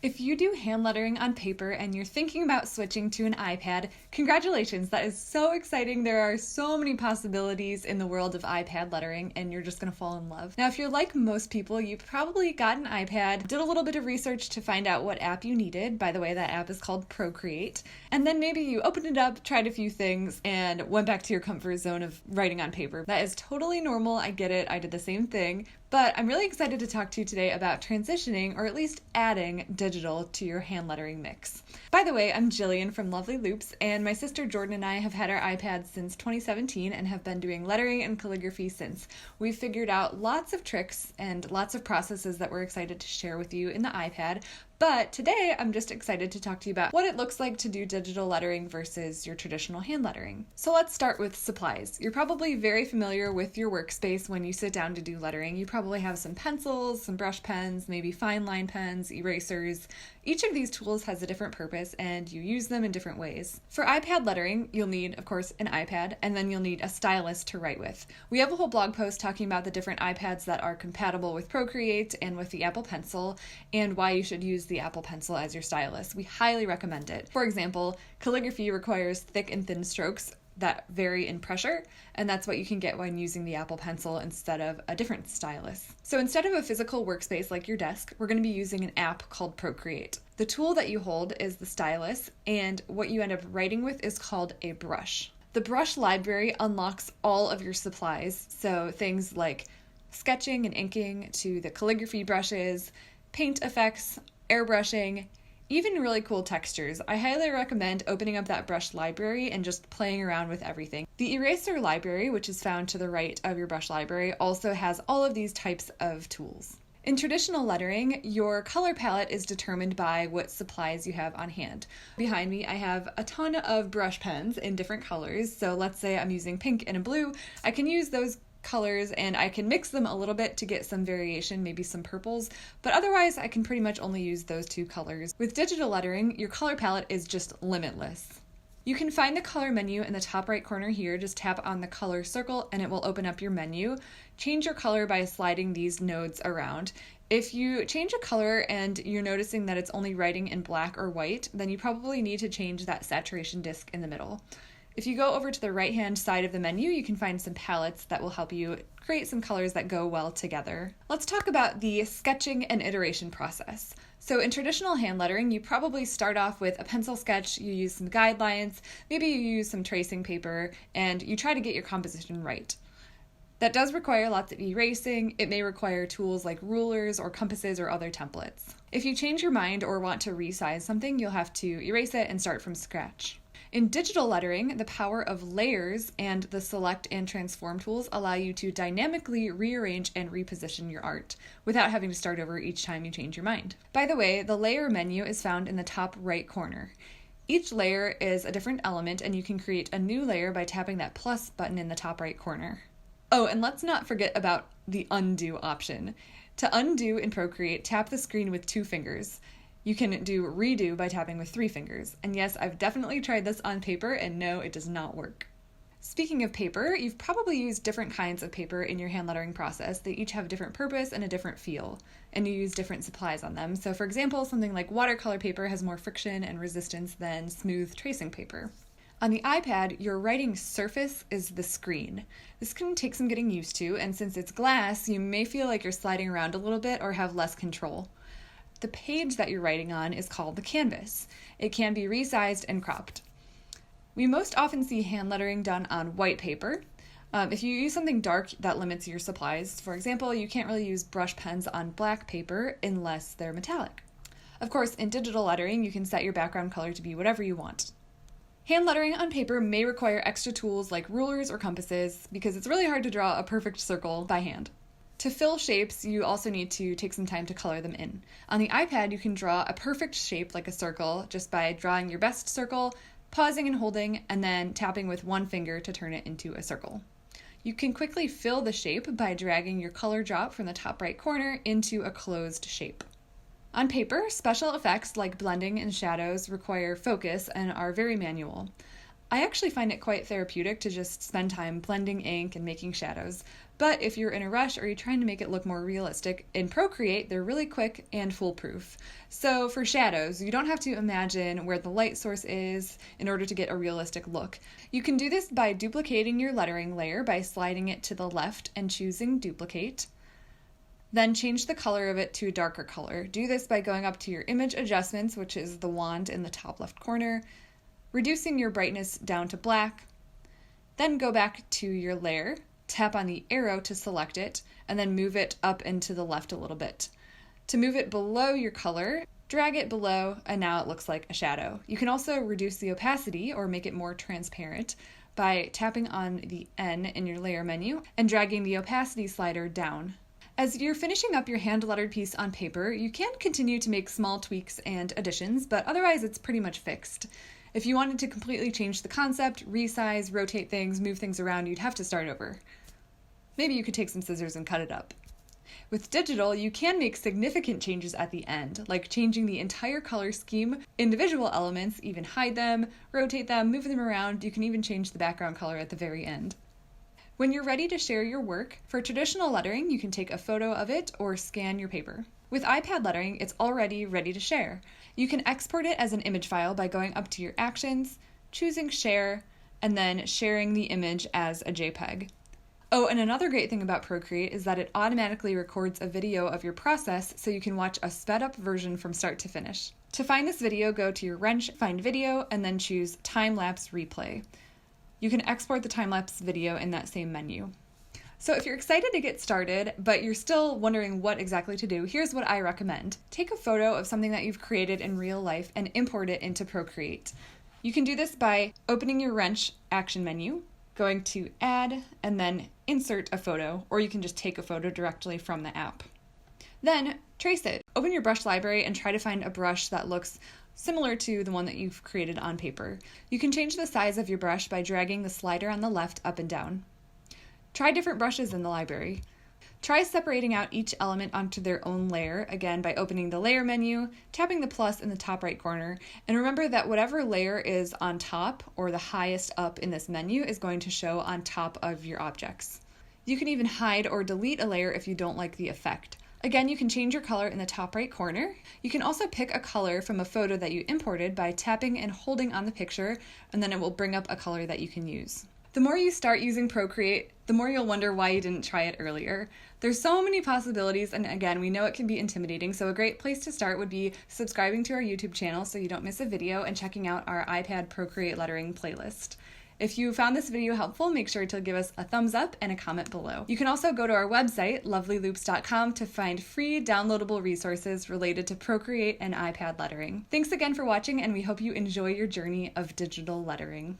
If you do hand lettering on paper and you're thinking about switching to an iPad, congratulations, that is so exciting. There are so many possibilities in the world of iPad lettering and you're just going to fall in love. Now, if you're like most people, you probably got an iPad, did a little bit of research to find out what app you needed. By the way, that app is called Procreate. And then maybe you opened it up, tried a few things, and went back to your comfort zone of writing on paper. That is totally normal. I get it. I did the same thing. But I'm really excited to talk to you today about transitioning, or at least adding, digital to your hand lettering mix. By the way, I'm Jillian from Loveleigh Loops, and my sister Jordan and I have had our iPads since 2017 and have been doing lettering and calligraphy since. We've figured out lots of tricks and lots of processes that we're excited to share with you in the iPad. But today, I'm just excited to talk to you about what it looks like to do digital lettering versus your traditional hand lettering. So let's start with supplies. You're probably very familiar with your workspace when you sit down to do lettering. You probably have some pencils, some brush pens, maybe fine line pens, erasers. Each of these tools has a different purpose and you use them in different ways. For iPad lettering, you'll need, of course, an iPad, and then you'll need a stylus to write with. We have a whole blog post talking about the different iPads that are compatible with Procreate and with the Apple Pencil, and why you should use the Apple Pencil as your stylus. We highly recommend it. For example, calligraphy requires thick and thin strokes that vary in pressure, and that's what you can get when using the Apple Pencil instead of a different stylus. So instead of a physical workspace like your desk, we're going to be using an app called Procreate. The tool that you hold is the stylus, and what you end up writing with is called a brush. The brush library unlocks all of your supplies, so things like sketching and inking to the calligraphy brushes, paint effects, airbrushing, even really cool textures. I highly recommend opening up that brush library and just playing around with everything. The eraser library, which is found to the right of your brush library, also has all of these types of tools. In traditional lettering, your color palette is determined by what supplies you have on hand. Behind me, I have a ton of brush pens in different colors. So let's say I'm using pink and a blue. I can use those colors and I can mix them a little bit to get some variation, maybe some purples, but otherwise I can pretty much only use those two colors. With digital lettering, your color palette is just limitless. You can find the color menu in the top right corner here. Just tap on the color circle and it will open up your menu. Change your color by sliding these nodes around. If you change a color and you're noticing that it's only writing in black or white, then you probably need to change that saturation disk in the middle. If you go over to the right-hand side of the menu, you can find some palettes that will help you create some colors that go well together. Let's talk about the sketching and iteration process. So in traditional hand lettering, you probably start off with a pencil sketch, you use some guidelines, maybe you use some tracing paper, and you try to get your composition right. That does require lots of erasing. It may require tools like rulers or compasses or other templates. If you change your mind or want to resize something, you'll have to erase it and start from scratch. In digital lettering, the power of layers and the select and transform tools allow you to dynamically rearrange and reposition your art without having to start over each time you change your mind. By the way, the layer menu is found in the top right corner. Each layer is a different element and you can create a new layer by tapping that plus button in the top right corner. Oh, and let's not forget about the undo option. To undo in Procreate, tap the screen with 2 fingers. You can do redo by tapping with 3 fingers. And yes, I've definitely tried this on paper and no, it does not work. Speaking of paper, you've probably used different kinds of paper in your hand lettering process. They each have a different purpose and a different feel, and you use different supplies on them. So for example, something like watercolor paper has more friction and resistance than smooth tracing paper. On the iPad, your writing surface is the screen. This can take some getting used to, and since it's glass, you may feel like you're sliding around a little bit or have less control. The page that you're writing on is called the canvas. It can be resized and cropped. We most often see hand lettering done on white paper. If you use something dark, that limits your supplies. For example, you can't really use brush pens on black paper unless they're metallic. Of course, in digital lettering, you can set your background color to be whatever you want. Hand lettering on paper may require extra tools like rulers or compasses because it's really hard to draw a perfect circle by hand. To fill shapes, you also need to take some time to color them in. On the iPad, you can draw a perfect shape like a circle just by drawing your best circle, pausing and holding, and then tapping with 1 finger to turn it into a circle. You can quickly fill the shape by dragging your color drop from the top right corner into a closed shape. On paper, special effects like blending and shadows require focus and are very manual. I actually find it quite therapeutic to just spend time blending ink and making shadows, But if you're in a rush or you're trying to make it look more realistic, in Procreate, they're really quick and foolproof. So for shadows, you don't have to imagine where the light source is in order to get a realistic look. You can do this by duplicating your lettering layer by sliding it to the left and choosing Duplicate. Then change the color of it to a darker color. Do this by going up to your image adjustments, which is the wand in the top left corner, reducing your brightness down to black. Then go back to your layer, tap on the arrow to select it, and then move it up and to the left a little bit. To move it below your color, drag it below, and now it looks like a shadow. You can also reduce the opacity or make it more transparent by tapping on the N in your layer menu and dragging the opacity slider down. As you're finishing up your hand-lettered piece on paper, you can continue to make small tweaks and additions, but otherwise it's pretty much fixed. If you wanted to completely change the concept, resize, rotate things, move things around, you'd have to start over. Maybe you could take some scissors and cut it up. With digital, you can make significant changes at the end, like changing the entire color scheme, individual elements, even hide them, rotate them, move them around. You can even change the background color at the very end. When you're ready to share your work, for traditional lettering, you can take a photo of it or scan your paper. With iPad lettering, it's already ready to share. You can export it as an image file by going up to your actions, choosing share, and then sharing the image as a JPEG. Oh, and another great thing about Procreate is that it automatically records a video of your process so you can watch a sped up version from start to finish. To find this video, go to your wrench, find video, and then choose time-lapse replay. You can export the time-lapse video in that same menu. So if you're excited to get started, but you're still wondering what exactly to do, here's what I recommend. Take a photo of something that you've created in real life and import it into Procreate. You can do this by opening your wrench action menu, going to Add, and then Insert a Photo, or you can just take a photo directly from the app. Then trace it. Open your brush library and try to find a brush that looks similar to the one that you've created on paper. You can change the size of your brush by dragging the slider on the left up and down. Try different brushes in the library. Try separating out each element onto their own layer, again by opening the layer menu, tapping the plus in the top right corner, and remember that whatever layer is on top or the highest up in this menu is going to show on top of your objects. You can even hide or delete a layer if you don't like the effect. Again, you can change your color in the top right corner. You can also pick a color from a photo that you imported by tapping and holding on the picture, and then it will bring up a color that you can use. The more you start using Procreate, the more you'll wonder why you didn't try it earlier. There's so many possibilities, and again, we know it can be intimidating, so a great place to start would be subscribing to our YouTube channel so you don't miss a video and checking out our iPad Procreate lettering playlist. If you found this video helpful, make sure to give us a thumbs up and a comment below. You can also go to our website, lovelyloops.com, to find free downloadable resources related to Procreate and iPad lettering. Thanks again for watching, and we hope you enjoy your journey of digital lettering.